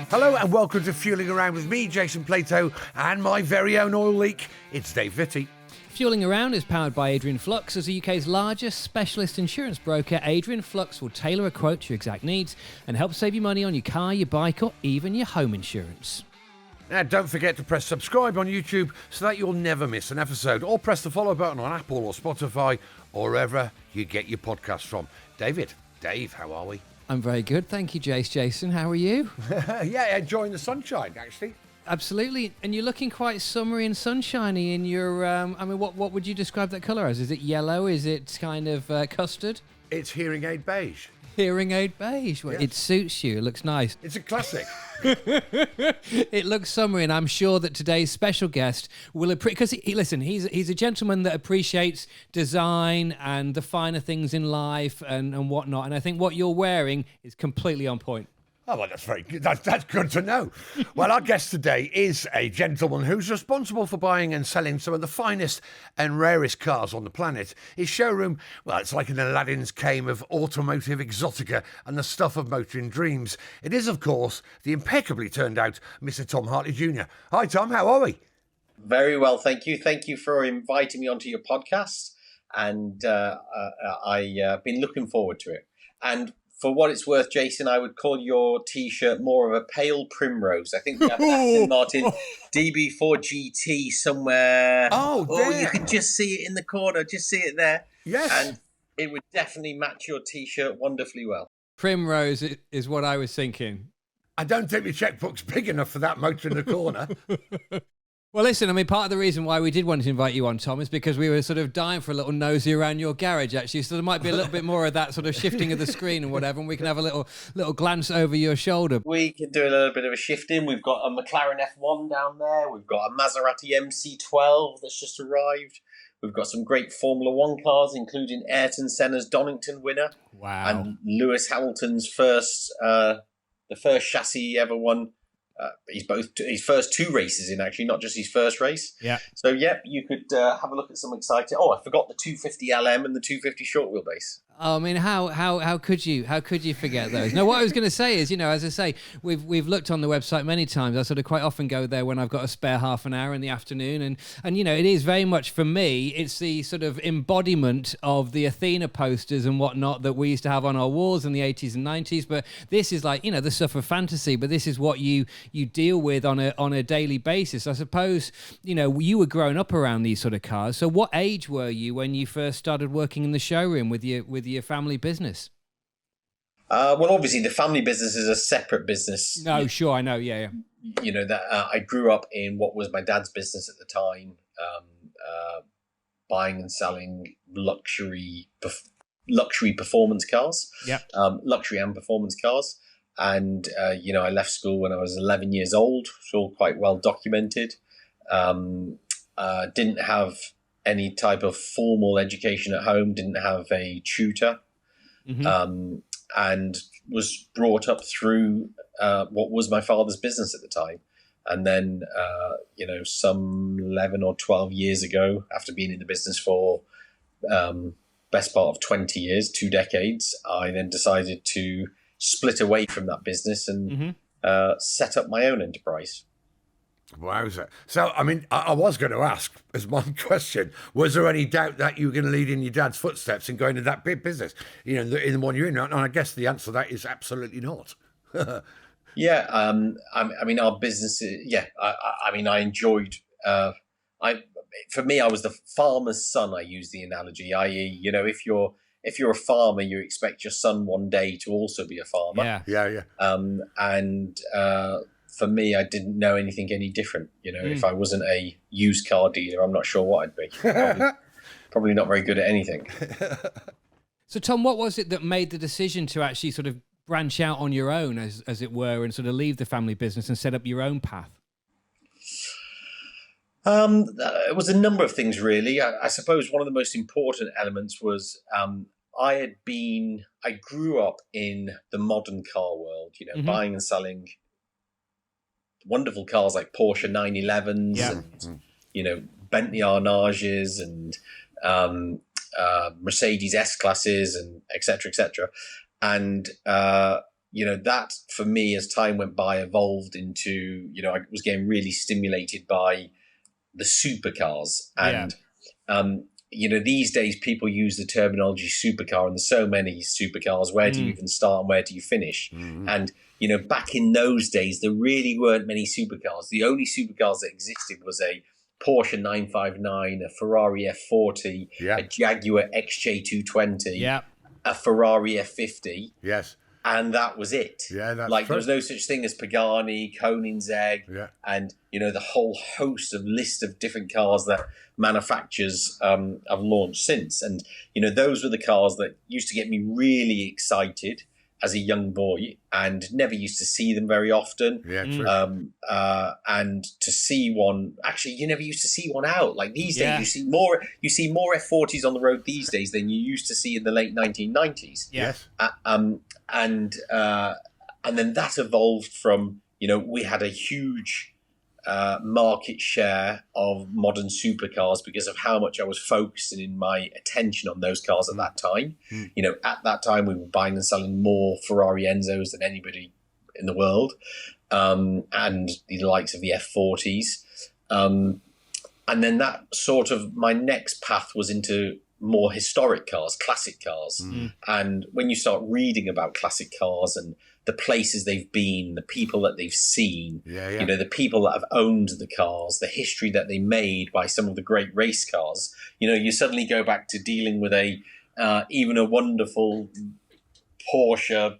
Hello and welcome to Fueling Around with me, Jason Plato, and my very own oil leak. It's Dave Vitty. Fueling Around is powered by Adrian Flux. As the UK's largest specialist insurance broker, Adrian Flux will tailor a quote to your exact needs and help save you money on your car, your bike, or even your home insurance. Now, don't forget to press subscribe on YouTube so that you'll never miss an episode, or press the follow button on Apple or Spotify or wherever you get your podcasts from. Dave, how are we? I'm very good, thank you, Jason. How are you? Yeah, enjoying the sunshine, actually. Absolutely, and you're looking quite summery and sunshiny in your, what would you describe that colour as? Is it yellow? Is it kind of custard? It's hearing aid beige. Hearing aid beige. Well, yes. It suits you. It looks nice. It's a classic. It looks summery, and I'm sure that today's special guest will appreciate. Because he's a gentleman that appreciates design and the finer things in life and whatnot. And I think what you're wearing is completely on point. Oh, well, that's very good. That's good to know. Well, our guest today is a gentleman who's responsible for buying and selling some of the finest and rarest cars on the planet. His showroom, well, it's like an Aladdin's cave of automotive exotica and the stuff of motoring dreams. It is, of course, the impeccably turned out Mr. Tom Hartley Jr. Hi, Tom. How are we? Very well, thank you. Thank you for inviting me onto your podcast. And I've been looking forward to it. And for what it's worth, Jason, I would call your T-shirt more of a pale primrose. I think we have Aston Martin DB4 GT somewhere. Oh, you can just see it in the corner. Just see it there. Yes. And it would definitely match your T-shirt wonderfully well. Primrose is what I was thinking. I don't think my checkbook's big enough for that motor in the corner. Well, listen, I mean, part of the reason why we did want to invite you on, Tom, is because we were sort of dying for a little nosy around your garage, actually. So there might be a little bit more of that sort of shifting of the screen and whatever, and we can have a little glance over your shoulder. We can do a little bit of a shifting. We've got a McLaren F1 down there. We've got a Maserati MC12 that's just arrived. We've got some great Formula One cars, including Ayrton Senna's Donington winner. Wow. And Lewis Hamilton's the first chassis he ever won. His first two races in, actually, not just his first race. Yeah. So, you could have a look at some exciting. Oh, I forgot the 250 LM and the 250 short wheelbase. Oh, I mean, how could you forget those? No, what I was going to say is, as I say, we've looked on the website many times. I sort of quite often go there when I've got a spare half an hour in the afternoon, and it is very much, for me, it's the sort of embodiment of the Athena posters and whatnot that we used to have on our walls in the 80s and 90s. But this is like, the stuff of fantasy, but this is what you deal with on a daily basis. I suppose, you were growing up around these sort of cars. So what age were you when you first started working in the showroom with your family business? Well, obviously the family business is a separate business. No, sure, I know, yeah. That I grew up in what was my dad's business at the time, buying and selling luxury performance cars. Yeah. Luxury and performance cars. And, I left school when I was 11 years old. It's all quite well documented. Didn't have any type of formal education at home, didn't have a tutor, and was brought up through what was my father's business at the time. And then, some 11 or 12 years ago, after being in the business for best part of 20 years, 2 decades, I then decided to split away from that business and set up my own enterprise. Wowza. So, I mean, I was going to ask, as my question, was there any doubt that you were going to lead in your dad's footsteps and go into that big business, in the one you're in? And I guess the answer to that is absolutely not. Yeah. I mean, our business, I enjoyed, for me, I was the farmer's son, I use the analogy, i.e., if you're a farmer, you expect your son one day to also be a farmer. Yeah. For me, I didn't know anything any different. If I wasn't a used car dealer, I'm not sure what I'd be. Probably not very good at anything. So, Tom, what was it that made the decision to actually sort of branch out on your own, as it were, and sort of leave the family business and set up your own path? It was a number of things, really. I suppose one of the most important elements was I grew up in the modern car world, buying and selling wonderful cars like Porsche 911s and, Bentley Arnages and Mercedes S-classes and et cetera, et cetera. And, that for me, as time went by, evolved into, I was getting really stimulated by the supercars. And, these days people use the terminology supercar, and there's so many supercars. Where do you even start and where do you finish? And, back in those days, there really weren't many supercars. The only supercars that existed was a Porsche 959, a Ferrari F40, a Jaguar XJ220, a Ferrari F50. Yes. And that was it. Yeah, that's like true. there was no such thing as Pagani, Koenigsegg, and the whole host of list of different cars that manufacturers have launched since. And those were the cars that used to get me really excited as a young boy, and never used to see them very often. Yeah, true. And to see one, actually, you never used to see one out. Like these days, you see more F40s on the road these days than you used to see in the late 1990s. Yes. And then that evolved from, we had a huge market share of modern supercars because of how much I was focusing in my attention on those cars at that time. At that time, we were buying and selling more Ferrari Enzos than anybody in the world, and the likes of the F40s. And then that sort of, my next path was into more historic cars, classic cars. And when you start reading about classic cars and the places they've been, the people that they've seen, the people that have owned the cars, the history that they made by some of the great race cars, you suddenly go back to dealing with even a wonderful Porsche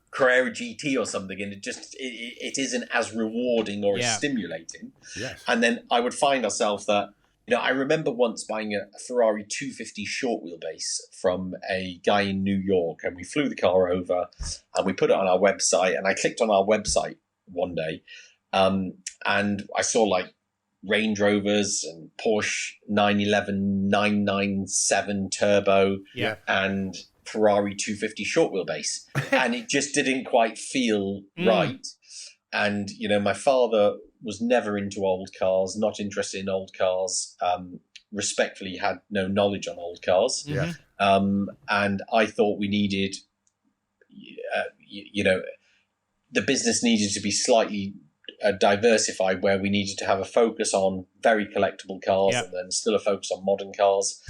Carrera GT or something, and it isn't as rewarding or as stimulating. Yes. And then I would find myself that, I remember once buying a Ferrari 250 short wheelbase from a guy in New York, and we flew the car over and we put it on our website, and I clicked on our website one day, and I saw like Range Rovers and Porsche 911 997 Turbo and Ferrari 250 short wheelbase, and it just didn't quite feel right. And, my father was never into old cars, not interested in old cars, respectfully had no knowledge on old cars. And I thought we needed, the business needed to be slightly diversified, where we needed to have a focus on very collectible cars and then still a focus on modern cars.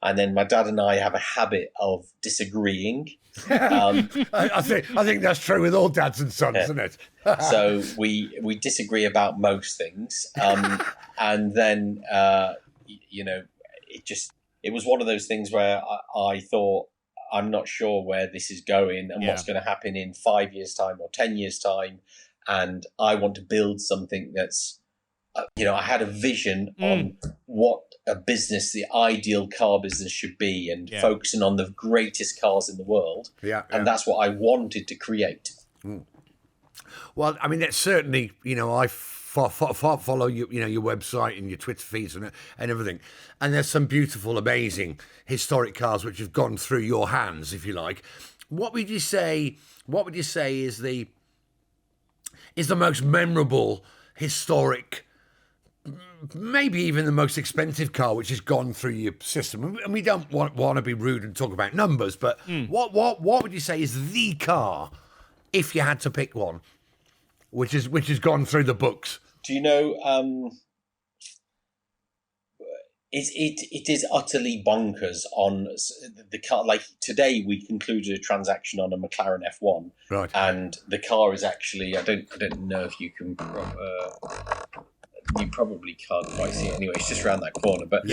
And then my dad and I have a habit of disagreeing. I think that's true with all dads and sons, isn't it? So we disagree about most things, and then it was one of those things where I thought, I'm not sure where this is going and what's going to happen in 5 years' time or 10 years' time, and I want to build something that's, I had a vision on what a business, the ideal car business should be, and focusing on the greatest cars in the world. And that's what I wanted to create. Well, I mean, it's certainly, I follow you, your website and your Twitter feeds and everything. And there's some beautiful, amazing historic cars which have gone through your hands, if you like. What would you say is the most memorable historic, maybe even the most expensive car which has gone through your system? And we don't want to be rude and talk about numbers, but what would you say is the car, if you had to pick one, which has gone through the books? Do you know? It is utterly bonkers on the car. Like today, we concluded a transaction on a McLaren F1, right? And the car is actually, I don't know if you can. You probably can't quite see it anyway. It's just around that corner, but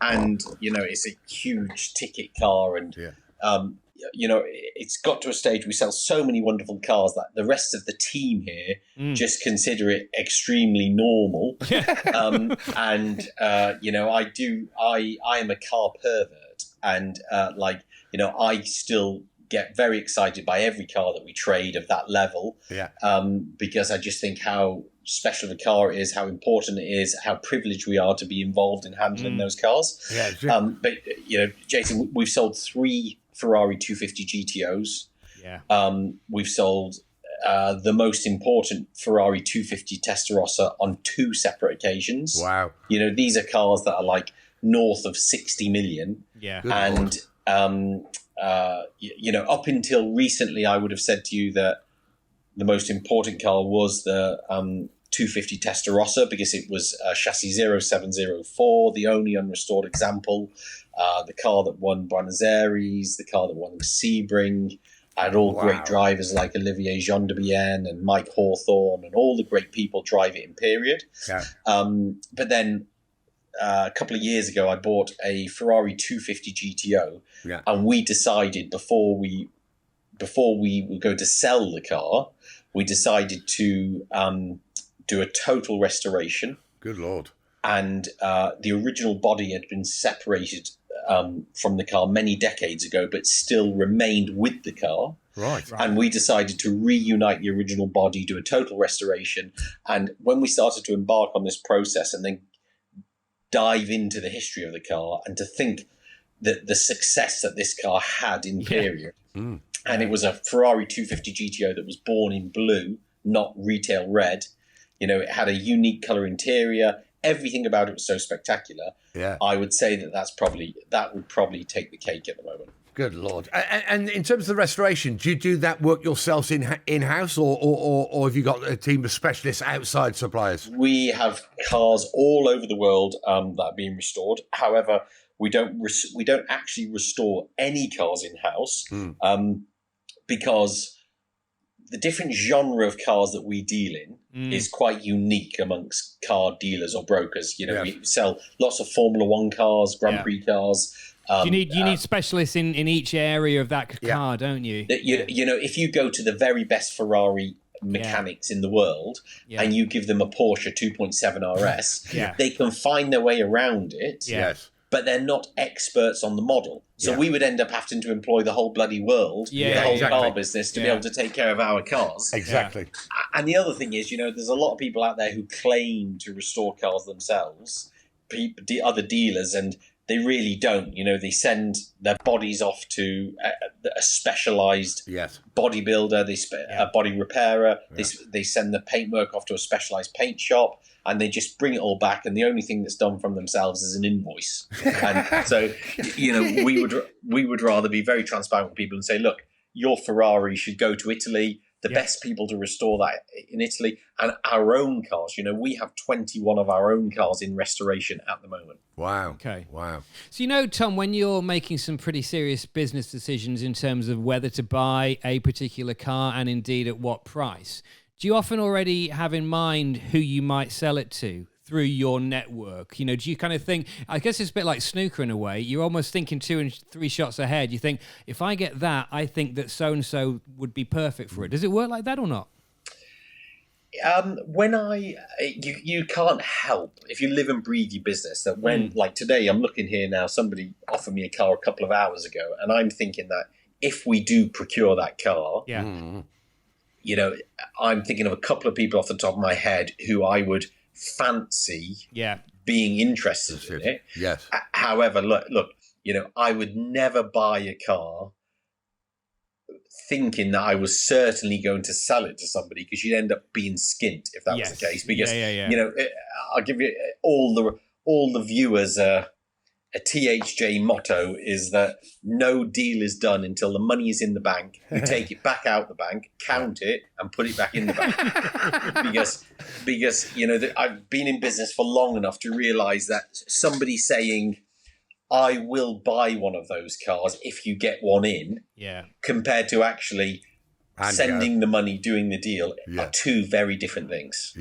and it's a huge ticket car, and it's got to a stage we sell so many wonderful cars that the rest of the team here just consider it extremely normal. And I am a car pervert, and I still get very excited by every car that we trade of that level, because I just think how special the car is, how important it is, how privileged we are to be involved in handling those cars. But Jason, we've sold 3 Ferrari 250 GTOs. We've sold the most important Ferrari 250 Testarossa on 2 separate occasions. Wow. These are cars that are like north of 60 million. And up until recently, I would have said to you that the most important car was the 250 Testarossa, because it was chassis 0704, the only unrestored example, the car that won Buenos Aires, the car that won Sebring, had all great drivers like Olivier Gendebien and Mike Hawthorne, and all the great people drive it in period. Yeah. But then a couple of years ago, I bought a Ferrari 250 GTO, and we decided before we were going to sell the car, we decided to do a total restoration. Good Lord. And the original body had been separated from the car many decades ago, but still remained with the car. Right. And we decided to reunite the original body, do a total restoration. And when we started to embark on this process and then dive into the history of the car, and to think that the success that this car had in period, and it was a Ferrari 250 GTO that was born in blue, not retail red. It had a unique color interior. Everything about it was so spectacular. Yeah. I would say that would probably take the cake at the moment. Good Lord. And in terms of the restoration, do you do that work yourselves in-house, or have you got a team of specialists outside suppliers? We have cars all over the world that are being restored. However, we don't actually restore any cars in-house because the different genre of cars that we deal in is quite unique amongst car dealers or brokers. We sell lots of Formula One cars, Grand Prix cars. You need specialists in each area of that car, don't you? If you go to the very best Ferrari mechanics in the world and you give them a Porsche 2.7 RS, they can find their way around it. Yes. But they're not experts on the model. So we would end up having to employ the whole bloody world, the whole car business, to be able to take care of our cars. Exactly. And the other thing is, there's a lot of people out there who claim to restore cars themselves, other dealers, and they really don't. They send their bodies off to a specialised bodybuilder, a body repairer. They send the paintwork off to a specialised paint shop, and they just bring it all back. And the only thing that's done from themselves is an invoice. And so, we would rather be very transparent with people and say, look, your Ferrari should go to Italy. The best people to restore that in Italy, and our own cars. We have 21 of our own cars in restoration at the moment. Wow. Okay. Wow. So, Tom, when you're making some pretty serious business decisions in terms of whether to buy a particular car and indeed at what price, do you often already have in mind who you might sell it to through your network? Do you kind of think, I guess it's a bit like snooker in a way, you're almost thinking 2 and 3 shots ahead. You think, if I get that, I think that so-and-so would be perfect for it. Does it work like that or not? You can't help, if you live and breathe your business, that when, like today, I'm looking here now, somebody offered me a car a couple of hours ago, and I'm thinking that if we do procure that car, I'm thinking of a couple of people off the top of my head who I would fancy being interested in it. Yes. However, look, I would never buy a car thinking that I was certainly going to sell it to somebody, because you'd end up being skint if that was the case. Because I'll give you all the viewers a THJ motto is that no deal is done until the money is in the bank. You take it back out the bank, count it, and put it back in the bank. because I've been in business for long enough to realize that somebody saying, I will buy one of those cars if you get one in, compared to actually sending the money, doing the deal, are two very different things.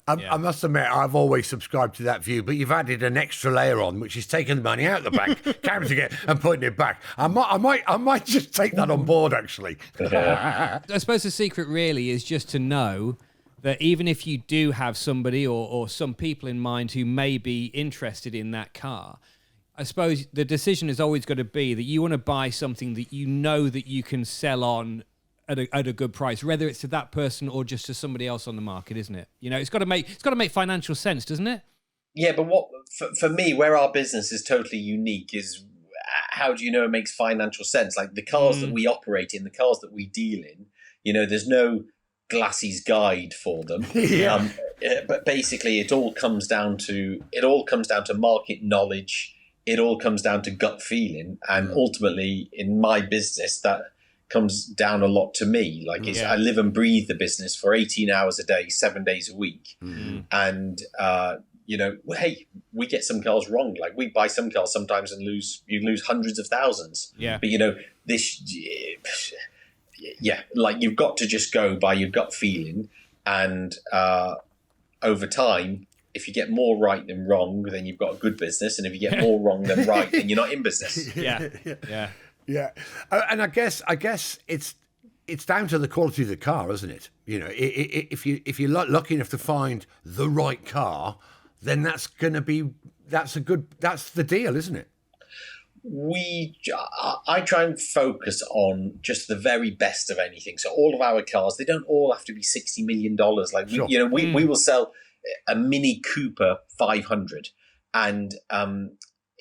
I must admit, I've always subscribed to that view, but you've added an extra layer on, which is taking the money out of the bank, counting it, and putting it back. I might just take that on board, actually. I suppose the secret really is just to know that even if you do have somebody or some people in mind who may be interested in that car, I suppose the decision is always going to be that you want to buy something that you know that you can sell on at a good price, whether it's to that person or just to somebody else on the market, isn't it? It's got to make financial sense, doesn't it? Yeah, but what for me, where our business is totally unique is, how do you know it makes financial sense? Like the cars that we operate in, the cars that we deal in, there's no Glassie's guide for them. But basically, it all comes down to market knowledge, it all comes down to gut feeling. And ultimately, in my business, that comes down a lot to me. Like I live and breathe the business for 18 hours a day, 7 days a week. And, hey, we get some cars wrong. Like we buy some cars sometimes and you lose hundreds of thousands. Yeah. But, like you've got to just go by your gut feeling. And over time, if you get more right than wrong, then you've got a good business. And if you get more wrong than right, then you're not in business. Yeah. And I guess it's down to the quality of the car, isn't it? If you're lucky enough to find the right car, then that's the deal, isn't it? I try and focus on just the very best of anything. So all of our cars, they don't all have to be $60 million. Like we will sell a Mini Cooper 500, and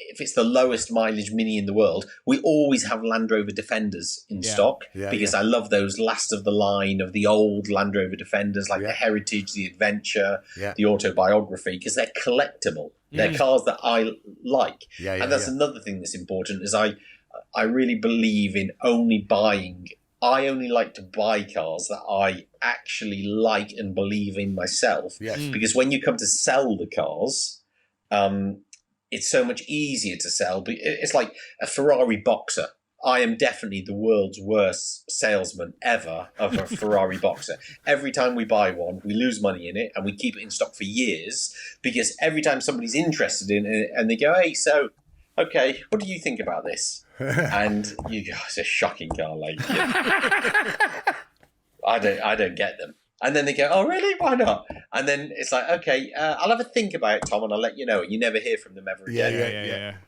if it's the lowest mileage Mini in the world, we always have Land Rover Defenders in stock because I love those last of the line of the old Land Rover Defenders, like the Heritage, the Adventure, the Autobiography, because they're collectible. They're cars that I like. And that's another thing that's important is I really believe in only buying. I only like to buy cars that I actually like and believe in myself. Because when you come to sell the cars, it's so much easier to sell. But it's like a Ferrari Boxer. I am definitely the world's worst salesman ever of a Ferrari Boxer. Every time we buy one, we lose money in it and we keep it in stock for years because every time somebody's interested in it and they go, hey, so, okay, what do you think about this? And you go, it's a shocking car, like, I don't get them. And then they go, oh, really? Why not? And then it's like, okay, I'll have a think about it, Tom, and I'll let you know. And you never hear from them ever again.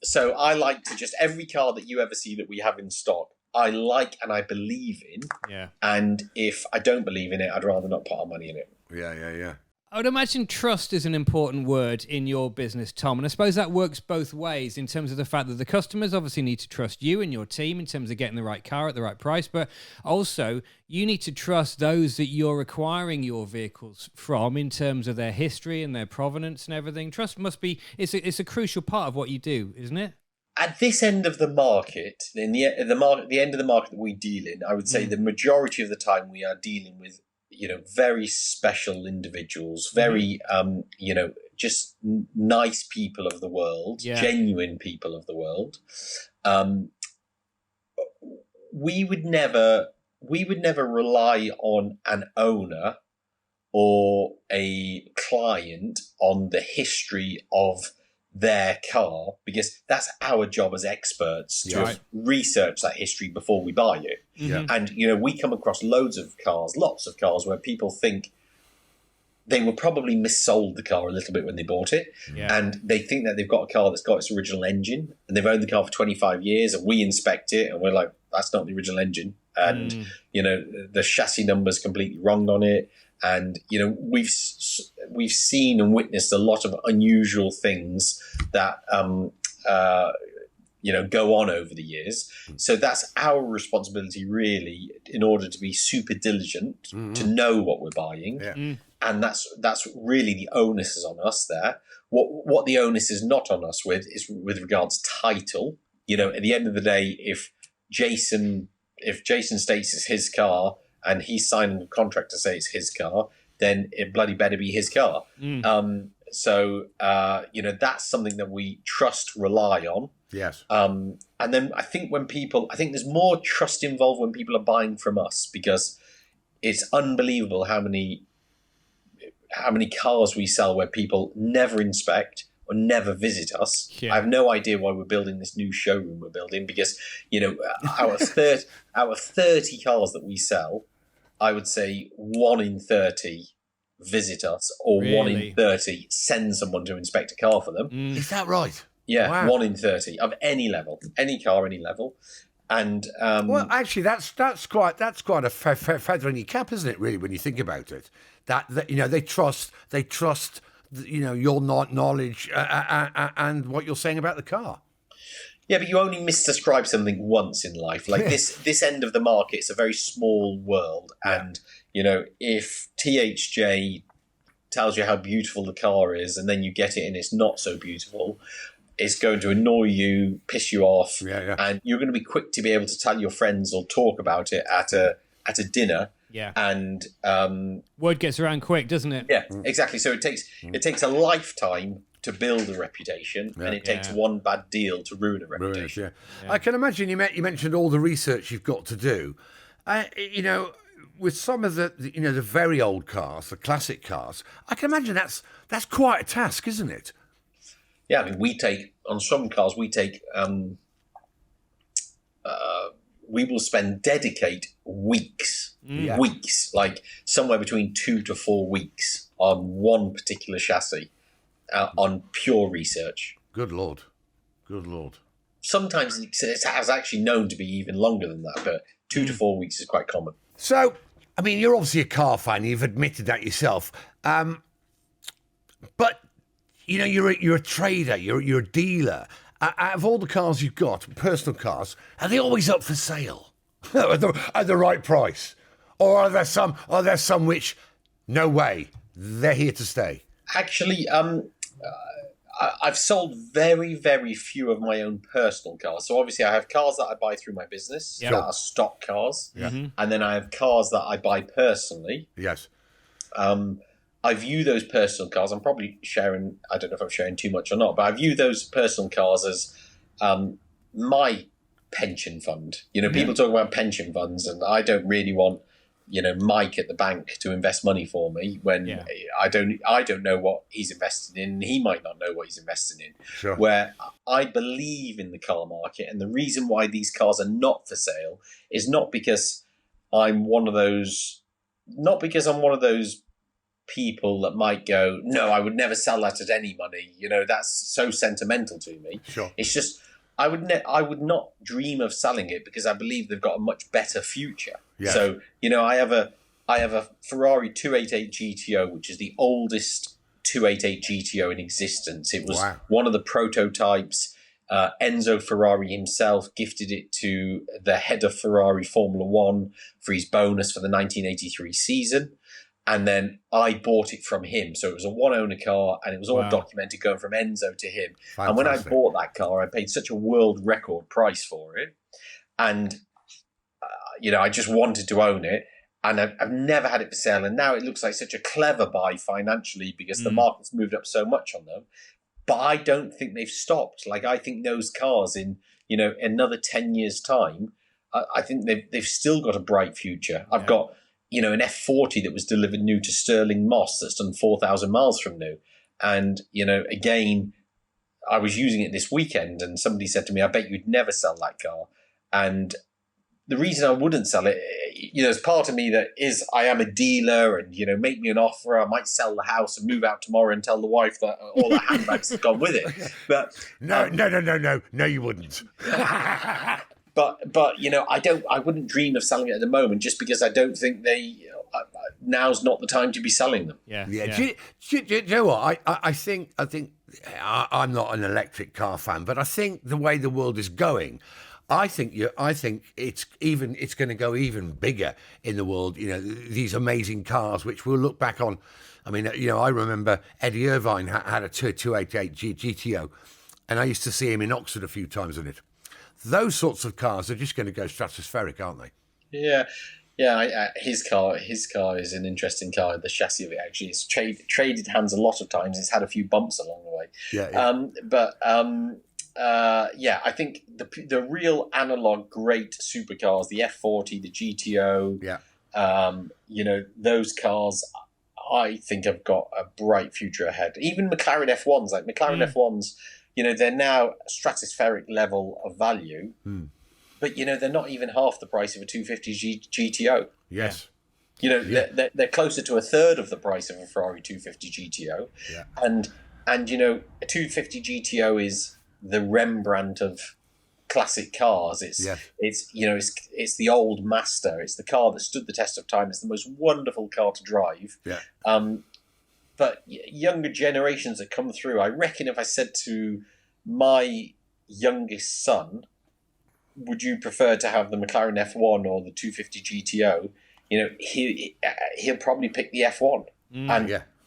So I like to just, every car that you ever see that we have in stock, I like and I believe in. And if I don't believe in it, I'd rather not put our money in it. I would imagine trust is an important word in your business, Tom. And I suppose that works both ways in terms of the fact that the customers obviously need to trust you and your team in terms of getting the right car at the right price. But also, you need to trust those that you're acquiring your vehicles from in terms of their history and their provenance and everything. Trust must be, it's a crucial part of what you do, isn't it? At this end of the market, in the end of the market that we deal in, I would say the majority of the time we are dealing with very special individuals, very, just nice people of the world, genuine people of the world. We would never rely on an owner or a client on the history of their car, because that's our job as experts to research that history before we buy it. And we come across lots of cars where people think they were probably missold the car a little bit when they bought it, and they think that they've got a car that's got its original engine, and they've owned the car for 25 years, and we inspect it and we're like, that's not the original engine, and the chassis number's completely wrong on it. And we've seen and witnessed a lot of unusual things that go on over the years. So that's our responsibility, really, in order to be super diligent to know what we're buying. And that's really the onus is on us there. What the onus is not on us with is with regards title. At the end of the day, if Jason states it's his car, and he's signing a contract to say it's his car, then it bloody better be his car. So that's something that we trust, rely on. And then I think there's more trust involved when people are buying from us, because it's unbelievable how many cars we sell where people never inspect or never visit us. I have no idea why we're building this new showroom we're building, because our 30 cars that we sell, I would say 1 in 30 visit us, or Really? 1 in 30 send someone to inspect a car for them. Is that right? Yeah, Wow. 1 in 30 of any level, any car, any level. And Well, actually, that's quite a feather in your cap, isn't it? Really, when you think about it, that they trust your knowledge and what you're saying about the car. yeah, but you only misdescribe something once in life. Like this end of the market, it's a very small world, and if THJ tells you how beautiful the car is, and then you get it and it's not so beautiful, it's going to annoy you, piss you off, Yeah. and you're going to be quick to be able to tell your friends or talk about it at a dinner. Yeah. And word gets around quick, doesn't it? yeah, exactly. So it takes a lifetime to build a reputation, and it takes one bad deal to ruin a reputation. I can imagine you mentioned all the research you've got to do. With some of the very old cars, the classic cars, I can imagine that's quite a task, isn't it? Yeah, I mean, on some cars we will dedicate weeks, like somewhere between 2 to 4 weeks on one particular chassis, on pure research. Good Lord. Sometimes it has actually known to be even longer than that, but 2 to 4 weeks is quite common. So, I mean, you're obviously a car fan. You've admitted that yourself. But you're a trader. You're a dealer. Out of all the cars you've got, personal cars, are they always up for sale at the right price, or are there some which, no way, they're here to stay? Actually, I've sold very, very few of my own personal cars. So obviously, I have cars that I buy through my business that are stock cars, and then I have cars that I buy personally. Yes. I view those personal cars, I'm probably sharing, I don't know if I'm sharing too much or not, but I view those personal cars as my pension fund. People talk about pension funds, and I don't really want, Mike at the bank to invest money for me when I don't know what he's invested in. He might not know what he's invested in. Sure. Where I believe in the car market, and the reason why these cars are not for sale is not because I'm one of those people that might go, no, I would never sell that at any money. That's so sentimental to me. Sure. It's just I would not dream of selling it because I believe they've got a much better future. Yeah. So I have a Ferrari 288 GTO, which is the oldest 288 GTO in existence. It was one of the prototypes. Enzo Ferrari himself gifted it to the head of Ferrari Formula One for his bonus for the 1983 season. And then I bought it from him. So it was a one-owner car, and it was all documented going from Enzo to him. Fantastic. And when I bought that car, I paid such a world record price for it. And, I just wanted to own it. And I've never had it for sale. And now it looks like such a clever buy financially because the market's moved up so much on them. But I don't think they've stopped. Like, I think those cars in, another 10 years' time, I think they've still got a bright future. I've got... an F40 that was delivered new to Sterling Moss that's done 4,000 miles from new. And, again, I was using it this weekend and somebody said to me, I bet you'd never sell that car. And the reason I wouldn't sell it, there's part of me that is I am a dealer and, make me an offer. I might sell the house and move out tomorrow and tell the wife that all the handbags have gone with it. But No, you wouldn't. But I wouldn't dream of selling it at the moment just because I don't think now's not the time to be selling them. Yeah. Do you know what? I think I'm not an electric car fan, but I think the way the world is going, I think it's going to go even bigger in the world. These amazing cars, which we'll look back on. I mean, I remember Eddie Irvine had a 288 GTO, and I used to see him in Oxford a few times in it. Those sorts of cars are just going to go stratospheric, aren't they? Yeah. His car is an interesting car. The chassis of it actually is traded hands a lot of times. It's had a few bumps along the way. I think the real analog great supercars, the F40, the GTO, those cars, I think have got a bright future ahead. Even McLaren F1s, F1s. They're now a stratospheric level of value, but, they're not even half the price of a 250 GTO. Yes. They're closer to a third of the price of a Ferrari 250 GTO. Yeah. And a 250 GTO is the Rembrandt of classic cars. It's the old master. It's the car that stood the test of time. It's the most wonderful car to drive. Yeah. But younger generations that come through, I reckon if I said to my youngest son, would you prefer to have the McLaren F1 or the 250 GTO? He'll probably pick the F1.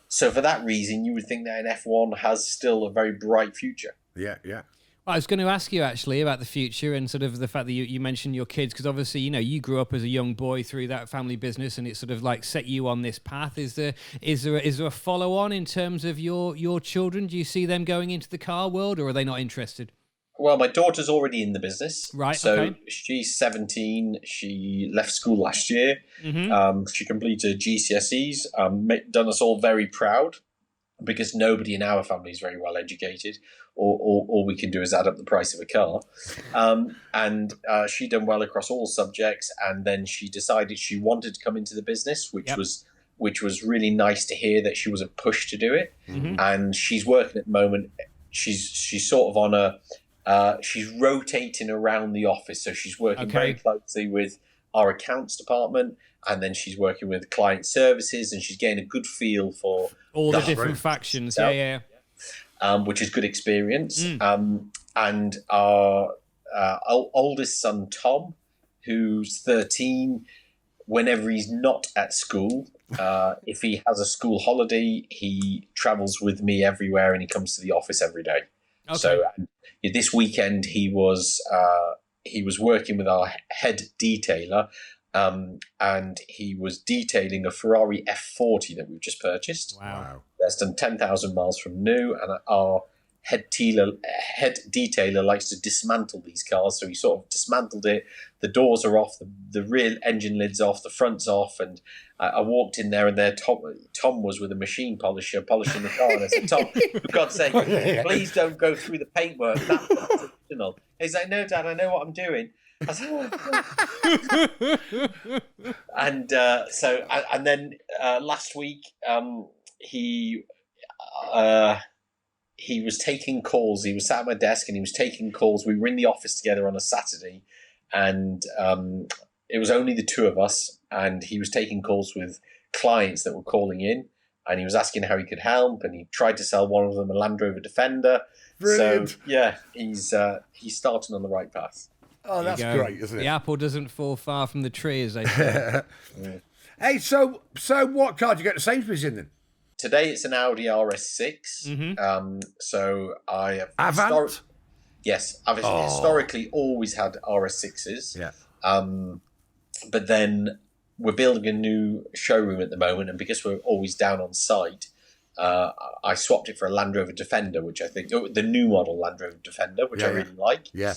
So for that reason, you would think that an F1 has still a very bright future. Yeah, yeah. I was going to ask you actually about the future and sort of the fact that you mentioned your kids, because obviously, you grew up as a young boy through that family business, and it sort of like set you on this path. Is there a follow on in terms of your children? Do you see them going into the car world, or are they not interested? Well, my daughter's already in the business. Right. So okay. she's 17. She left school last year. Mm-hmm. She completed GCSEs, done us all very proud, because nobody in our family is very well educated. All we can do is add up the price of a car. And she done well across all subjects. And then she decided she wanted to come into the business, which was really nice to hear that she wasn't pushed to do it. Mm-hmm. And she's working at the moment. She's sort of on she's rotating around the office. So she's working very closely with our accounts department, and then she's working with client services, and she's getting a good feel for all the different factions. itself. Yeah. Which is good experience. And our oldest son, Tom, who's 13, whenever he's not at school, if he has a school holiday, he travels with me everywhere, and he comes to the office every day. Okay. So this weekend he was working with our head detailer, and he was detailing a Ferrari F40 that we've just purchased. Wow. That's done 10,000 miles from new, and our head detailer likes to dismantle these cars, so he sort of dismantled it. The doors are off, the rear engine lid's off, the front's off, and I walked in there, and Tom was with a machine polisher polishing the car, and I said, Tom, for God's sake, please don't go through the paintwork. That's original. He's like, no, Dad, I know what I'm doing. I said, and then last week he was taking calls. He was sat at my desk and he was taking calls. We were in the office together on a Saturday, and it was only the two of us, and he was taking calls with clients that were calling in, and he was asking how he could help, and he tried to sell one of them a Land Rover Defender. Brilliant. So yeah, he's starting on the right path. Oh, that's great, isn't it? The apple doesn't fall far from the tree, as they say. Hey, so what car did you get to Sainsbury's in then? Today it's an Audi RS6. Mm-hmm. So I have Avant? I've historically always had RS6s. Yeah. But then we're building a new showroom at the moment, and because we're always down on site, I swapped it for a Land Rover Defender, which I think the new model Land Rover Defender, which I really like. Yeah.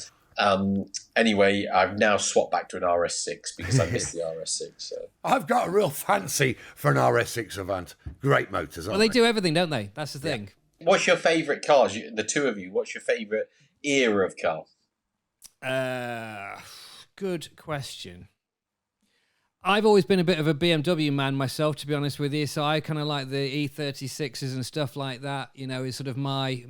Anyway, I've now swapped back to an RS6 because I miss the RS6. So. I've got a real fancy for an RS6 Avant. Great motors, aren't Well, they do everything, don't they? That's the thing. What's your favourite cars? The two of you. What's your favourite era of car? Good question. I've always been a bit of a BMW man myself, to be honest with you. So I kind of like the E36s and stuff like that. Is sort of my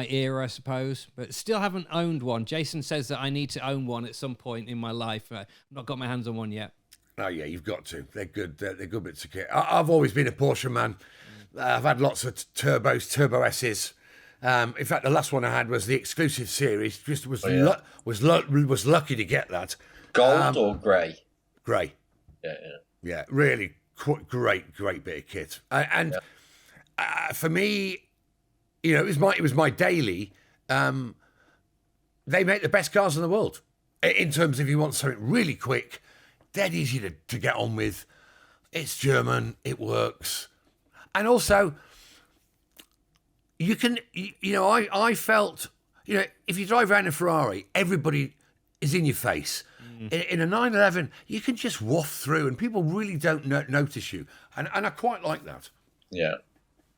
era, I suppose. But still haven't owned one. Jason says that I need to own one at some point in my life. I've not got my hands on one yet. Oh yeah, you've got to. They're good. They're good bits of kit. I've always been a Porsche man. I've had lots of turbos, Turbo S's. In fact, the last one I had was the exclusive series. Just was lucky to get that. Gold or grey? Grey. Yeah. Really great bit of kit. And for me, it was my daily. They make the best cars in the world in terms of if you want something really quick, dead easy to get on with. It's German. It works, and also you can. I felt if you drive around a Ferrari, everybody is in your face. In a 911, you can just waft through and people really don't notice you. And I quite like that. Yeah.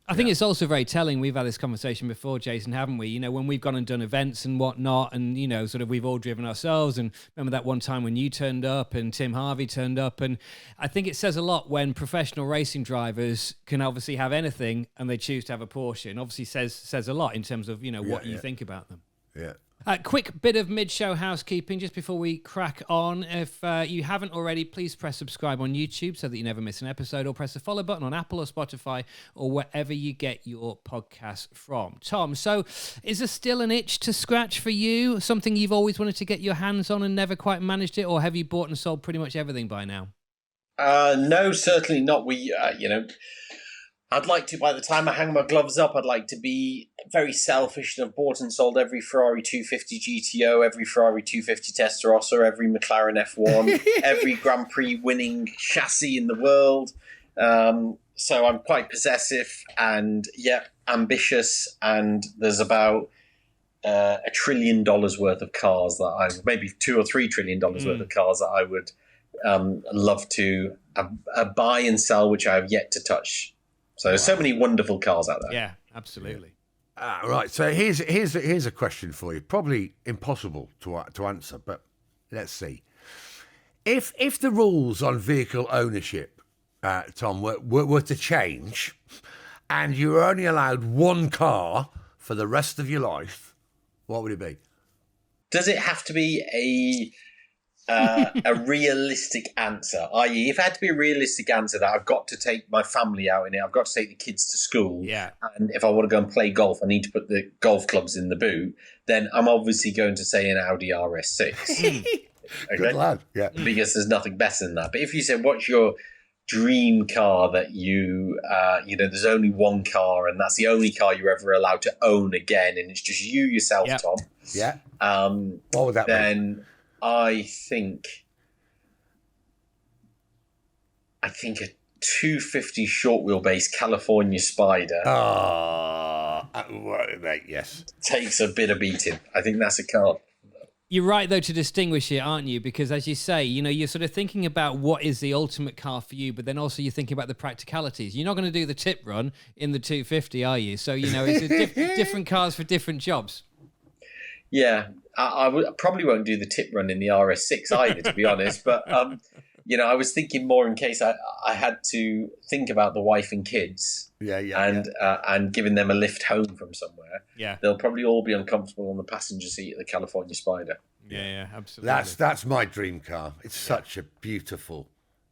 I think it's also very telling. We've had this conversation before, Jason, haven't we? When we've gone and done events and whatnot, and, sort of we've all driven ourselves. And remember that one time when you turned up and Tim Harvey turned up. And I think it says a lot when professional racing drivers can obviously have anything and they choose to have a Porsche. And obviously says a lot in terms of, what you think about them. Yeah. Quick bit of mid-show housekeeping just before we crack on. If you haven't already, please press subscribe on YouTube so that you never miss an episode, or press the follow button on Apple or Spotify or wherever you get your podcasts from. Tom, so is there still an itch to scratch for you? Something you've always wanted to get your hands on and never quite managed it, or have you bought and sold pretty much everything by now? No, certainly not. We, I'd like to, by the time I hang my gloves up, I'd like to be very selfish and have bought and sold every Ferrari 250 GTO, every Ferrari 250 Testarossa, every McLaren F1, every Grand Prix winning chassis in the world. So I'm quite possessive and, ambitious. And there's about $1 trillion worth of cars that maybe $2 or $3 trillion worth of cars that I would love to buy and sell, which I have yet to touch. So there's so many wonderful cars out there. Yeah, absolutely. Right. So here's a question for you. Probably impossible to answer, but let's see. If the rules on vehicle ownership, Tom, were to change, and you were only allowed one car for the rest of your life, what would it be? Does it have to be a realistic answer? I.e., if it had to be a realistic answer that I've got to take my family out in it, I've got to take the kids to school, and if I want to go and play golf, I need to put the golf clubs in the boot, then I'm obviously going to say an Audi RS6. Okay? Good lad, yeah. Because there's nothing better than that. But if you said, what's your dream car that there's only one car and that's the only car you're ever allowed to own again, and it's just you yourself, Tom. Yeah. What would that be? Then I think a 250 short wheelbase California Spider. Mate, yes. Takes a bit of beating. I think that's a car. You're right, though, to distinguish it, aren't you? Because as you say, you're sort of thinking about what is the ultimate car for you, but then also you're thinking about the practicalities. You're not going to do the tip run in the 250, are you? So, it's different cars for different jobs. Yeah, I probably won't do the tip run in the RS6 either, to be honest. But, I was thinking more in case I had to think about the wife and kids and giving them a lift home from somewhere. Yeah. They'll probably all be uncomfortable on the passenger seat of the California Spider. Yeah, absolutely. That's my dream car. It's such a beautiful,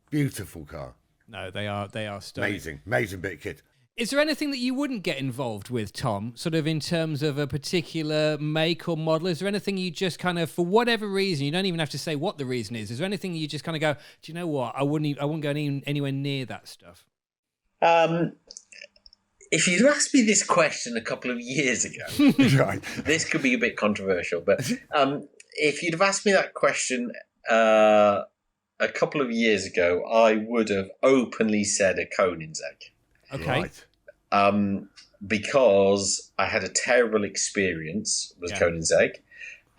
beautiful car. No, they are stunning. Amazing bit of kit. Is there anything that you wouldn't get involved with, Tom, sort of in terms of a particular make or model? Is there anything you just kind of, for whatever reason, you don't even have to say what the reason is there anything you just kind of go, do you know what, I wouldn't go anywhere near that stuff? If you'd asked me this question a couple of years ago, right. This could be a bit controversial, but if you'd have asked me that question a couple of years ago, I would have openly said a Koenigsegg. Okay. Right. Because I had a terrible experience with Koenigsegg,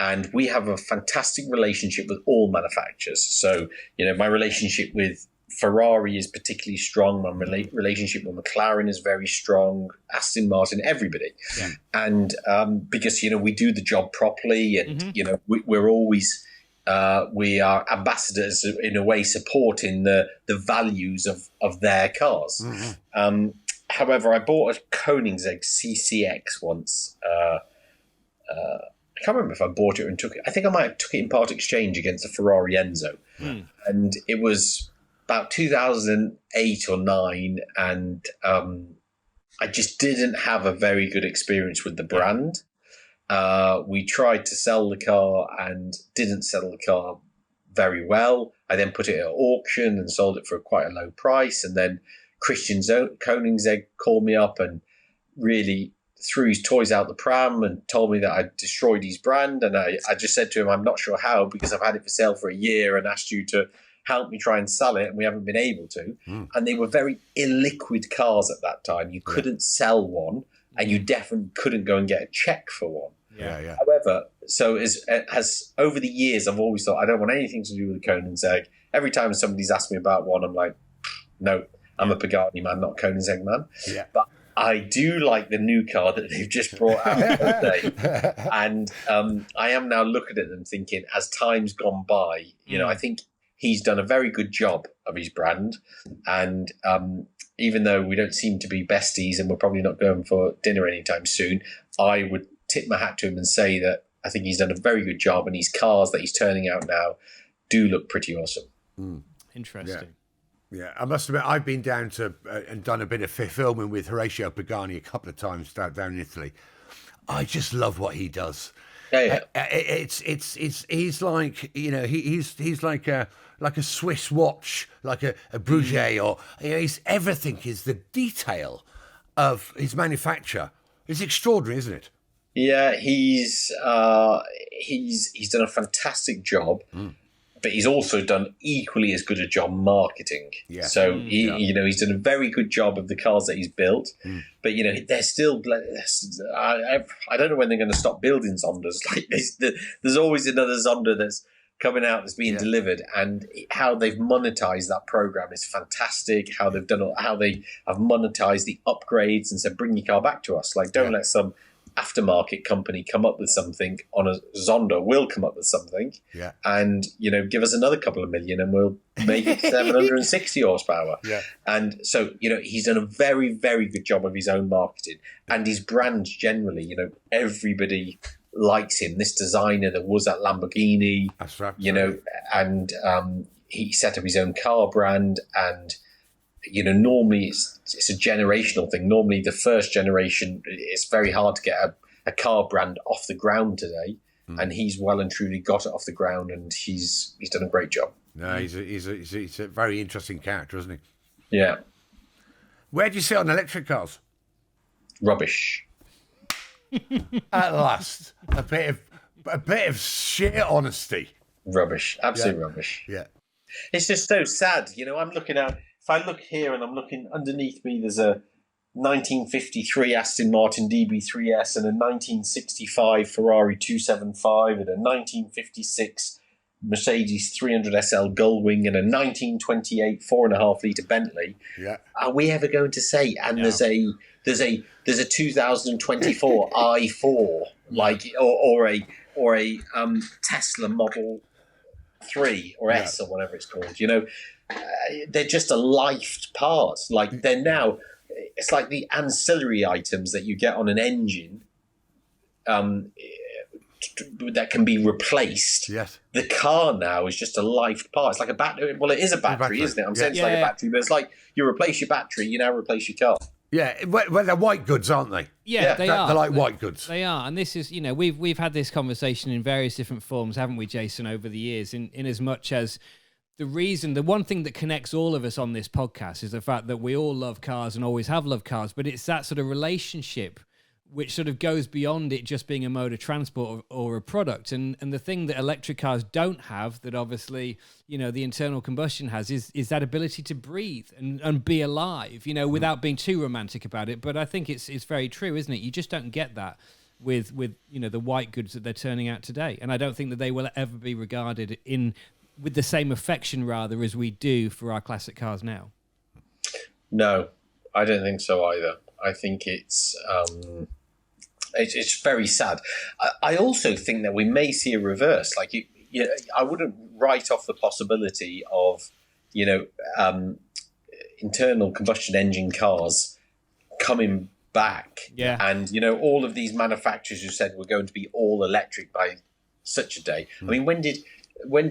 and we have a fantastic relationship with all manufacturers. So, my relationship with Ferrari is particularly strong. My relationship with McLaren is very strong. Aston Martin, everybody. Yeah. And because, we do the job properly, and, we're always... we are ambassadors in a way, supporting the values of their cars. Mm-hmm. However, I bought a Koenigsegg CCX once. I can't remember if I bought it and took it. I think I might have took it in part exchange against a Ferrari Enzo. And it was about 2008 or 9, and I just didn't have a very good experience with the brand. We tried to sell the car and didn't sell the car very well. I then put it at auction and sold it for quite a low price. And then Christian Koenigsegg called me up and really threw his toys out the pram and told me that I'd destroyed his brand. And I just said to him, I'm not sure how, because I've had it for sale for a year and asked you to help me try and sell it, and we haven't been able to. And they were very illiquid cars at that time. You couldn't sell one, and you definitely couldn't go and get a check for one. Yeah. However, so as over the years, I've always thought I don't want anything to do with the Koenigsegg. Every time somebody's asked me about one, I'm like, no, I'm a Pagani man, not a Koenigsegg man. Yeah. But I do like the new car that they've just brought out today. And I am now looking at them thinking, as time's gone by, I think he's done a very good job of his brand. And even though we don't seem to be besties and we're probably not going for dinner anytime soon, I would tip my hat to him and say that I think he's done a very good job, and his cars that he's turning out now do look pretty awesome. Interesting. Yeah, I must admit, I've been down to and done a bit of filming with Horatio Pagani a couple of times down in Italy. I just love what he does. Yeah. He's like, he's like a Swiss watch, like a Breguet, or he's everything is the detail of his manufacture is extraordinary, isn't it? Yeah, he's done a fantastic job, but he's also done equally as good a job marketing. Yeah. So he's done a very good job of the cars that he's built, but they're still. I don't know when they're going to stop building Zondas. Like there's always another Zonda that's coming out that's being delivered, and how they've monetized that program is fantastic. How they have monetized the upgrades and said, "Bring your car back to us." Like, don't let some aftermarket company come up with something on a Zonda. We'll come up with something, and give us another couple of million, and we'll make it 760 horsepower. Yeah, and so he's done a very, very good job of his own marketing and his brand generally. Everybody likes him. This designer that was at Lamborghini, that's right. And he set up his own car brand, and normally it's a generational thing. Normally the first generation, it's very hard to get a car brand off the ground today, and he's well and truly got it off the ground, and he's done a great job. No, he's a very interesting character, isn't he? Yeah. Where do you sit on electric cars? Rubbish. At last, a bit of sheer honesty. Rubbish, absolute rubbish. Yeah, it's just so sad. I'm looking out. If I look here and I'm looking underneath me, there's a 1953 Aston Martin DB3S and a 1965 Ferrari 275 and a 1956 Mercedes 300 SL Gullwing and a 1928 4.5 litre Bentley. Yeah, are we ever going to say? And there's a 2024 i4 or a Tesla Model 3 or S or whatever it's called. They're just a life part. Like they're now, it's like the ancillary items that you get on an engine that can be replaced. Yes. The car now is just a life part. It's like a battery. Well, it is a battery, isn't it? I'm saying it's like a battery, but it's like you replace your battery, you now replace your car. Yeah, well, they're white goods, aren't they? Yeah, they are. They're like white goods. They are, and this is, we've had this conversation in various different forms, haven't we, Jason, over the years? In as much as the one thing that connects all of us on this podcast is the fact that we all love cars and always have loved cars, but it's that sort of relationship which sort of goes beyond it just being a mode of transport or a product. And the thing that electric cars don't have that obviously, the internal combustion has is that ability to breathe and be alive, without being too romantic about it. But I think it's very true, isn't it? You just don't get that with the white goods that they're turning out today. And I don't think that they will ever be regarded with the same affection, rather, as we do for our classic cars now. No, I don't think so either. I think it's very sad. I also think that we may see a reverse. Like, I wouldn't write off the possibility of, internal combustion engine cars coming back. Yeah. And, all of these manufacturers who said we're going to be all electric by such a day. I mean, when did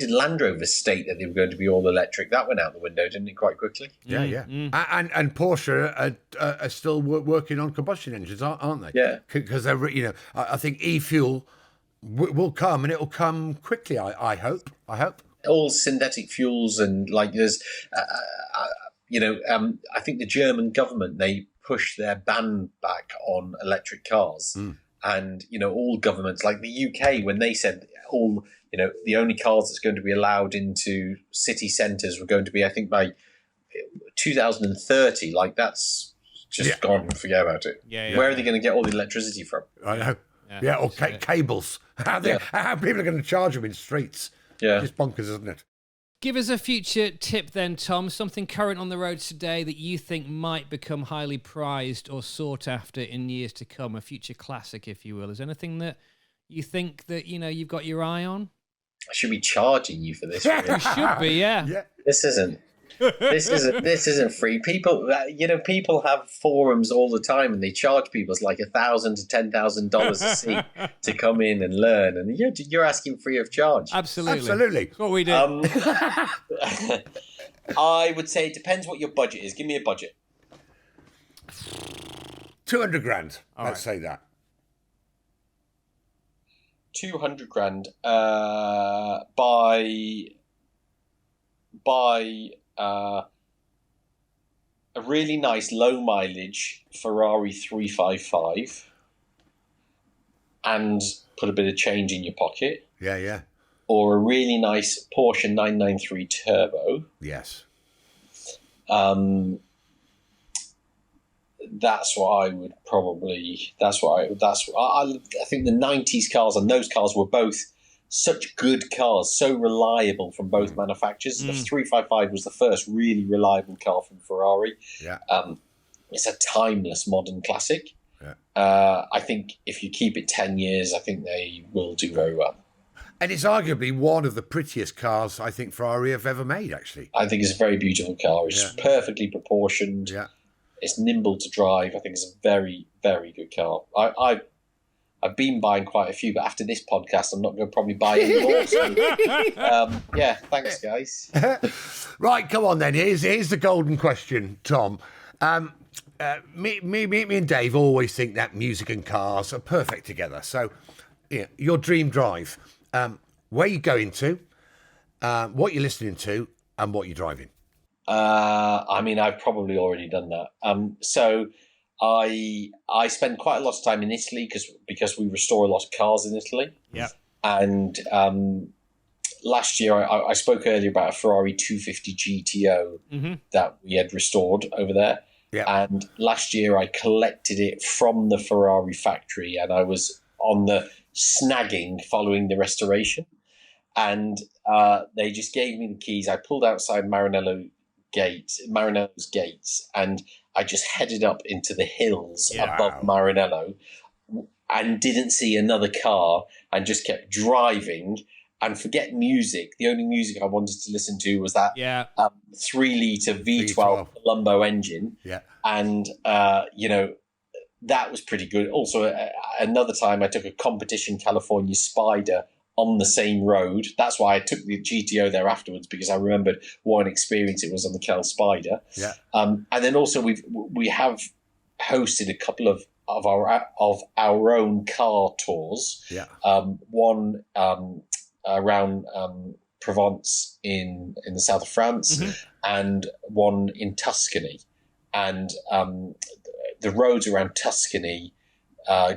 Land Rover state that they were going to be all electric? That went out the window, didn't it, quite quickly? Yeah. And Porsche are still working on combustion engines, aren't they? Yeah. Because they're, I think e-fuel will come, and it will come quickly. I hope. All synthetic fuels, and there's, I think the German government, they pushed their ban back on electric cars, and all governments, like the UK, when they said the only cars that's going to be allowed into city centres were going to be, I think, by 2030. Like, that's just gone. Forget about it. Where are they going to get all the electricity from? I know. Yeah, or cables. How people are going to charge them in streets. Yeah. It's bonkers, isn't it? Give us a future tip then, Tom, something current on the roads today that you think might become highly prized or sought after in years to come, a future classic, if you will. Is there anything that you think that, you've got your eye on? I should be charging you for this. You should be, yeah. This isn't free. People have forums all the time, and they charge people like $1,000 to $10,000 a seat to come in and learn, and you're asking free of charge. Absolutely. That's what we do. I would say it depends what your budget is. Give me a budget. 200 grand. All Let's say that. 200 grand. Buy a a really nice low mileage Ferrari 355 and put a bit of change in your pocket, Yeah. or a really nice Porsche 993 Turbo. Yes. That's what I would probably. I think the 90s cars, and those cars were both such good cars, so reliable from both manufacturers. The 355 was the first really reliable car from Ferrari. Yeah. It's a timeless modern classic. Yeah. I think if you keep it 10 years, I think they will do very well. And it's arguably one of the prettiest cars I think Ferrari have ever made, actually. I think it's a very beautiful car. It's perfectly proportioned. Yeah. It's nimble to drive. I think it's a very, very good car. I've been buying quite a few, but after this podcast, I'm not going to probably buy any more. So, thanks, guys. Right, come on then. Here's the golden question, Tom. Me and Dave always think that music and cars are perfect together. So, your dream drive, where you going to, what you're listening to, and what you're driving. I've probably already done that. So I spend quite a lot of time in Italy because we restore a lot of cars in Italy. Yeah. And last year I spoke earlier about a Ferrari 250 GTO that we had restored over there. Yeah. And last year I collected it from the Ferrari factory, and I was on the snagging following the restoration. And they just gave me the keys. I pulled outside Maranello's gates, and I just headed up into the hills above Maranello and didn't see another car, and just kept driving and forget music. The only music I wanted to listen to was that 3-litre V12 Colombo engine. Yeah. And, that was pretty good. Also, another time I took a competition California Spider on the same road. That's why I took the GTO there afterwards, because I remembered what an experience it was on the Cal Spider. Yeah. And then also we have hosted a couple of our own car tours. Yeah. One around Provence in the south of France, and one in Tuscany. And the roads around Tuscany,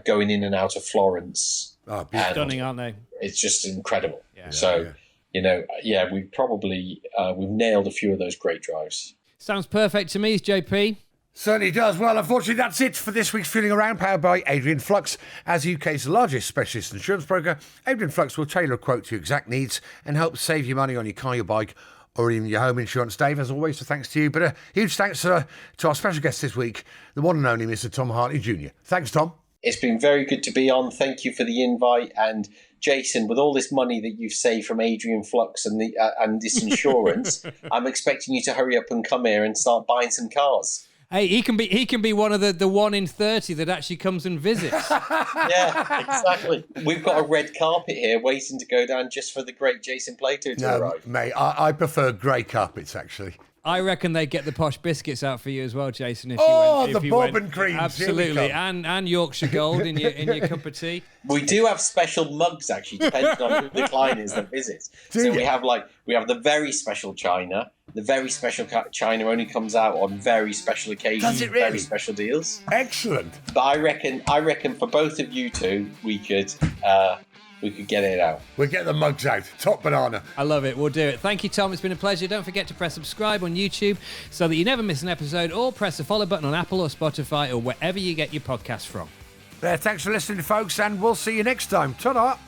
going in and out of Florence. Oh, beautiful. Stunning, aren't they? It's just incredible. Yeah. We've probably we've nailed a few of those great drives. Sounds perfect to me, JP. Certainly does. Well, unfortunately, that's it for this week's Feeling Around, powered by Adrian Flux. As UK's largest specialist insurance broker, Adrian Flux will tailor a quote to your exact needs and help save you money on your car, your bike, or even your home insurance. Dave, as always, so thanks to you. But a huge thanks to our special guest this week, the one and only Mr. Tom Hartley Jr. Thanks, Tom. It's been very good to be on. Thank you for the invite. And Jason, with all this money that you've saved from Adrian Flux and this insurance, I'm expecting you to hurry up and come here and start buying some cars. Hey, he can be one of the 1 in 30 that actually comes and visits. Yeah, exactly. We've got a red carpet here waiting to go down just for the great Jason Plato to arrive. Mate, I prefer grey carpets, actually. I reckon they get the posh biscuits out for you as well, Jason. If the you bob went. and creams. Absolutely, and Yorkshire Gold in your cup of tea. We do have special mugs, actually, depending on who the client is that visits. We have the very special china. The very special china only comes out on very special occasions. Does it really? Very special deals. Excellent. But I reckon for both of you two, we could get it out. We'll get the mugs out. Top banana. I love it. We'll do it. Thank you, Tom. It's been a pleasure. Don't forget to press subscribe on YouTube so that you never miss an episode, or press the follow button on Apple or Spotify or wherever you get your podcasts from. Thanks for listening, folks, and we'll see you next time. Ta-da.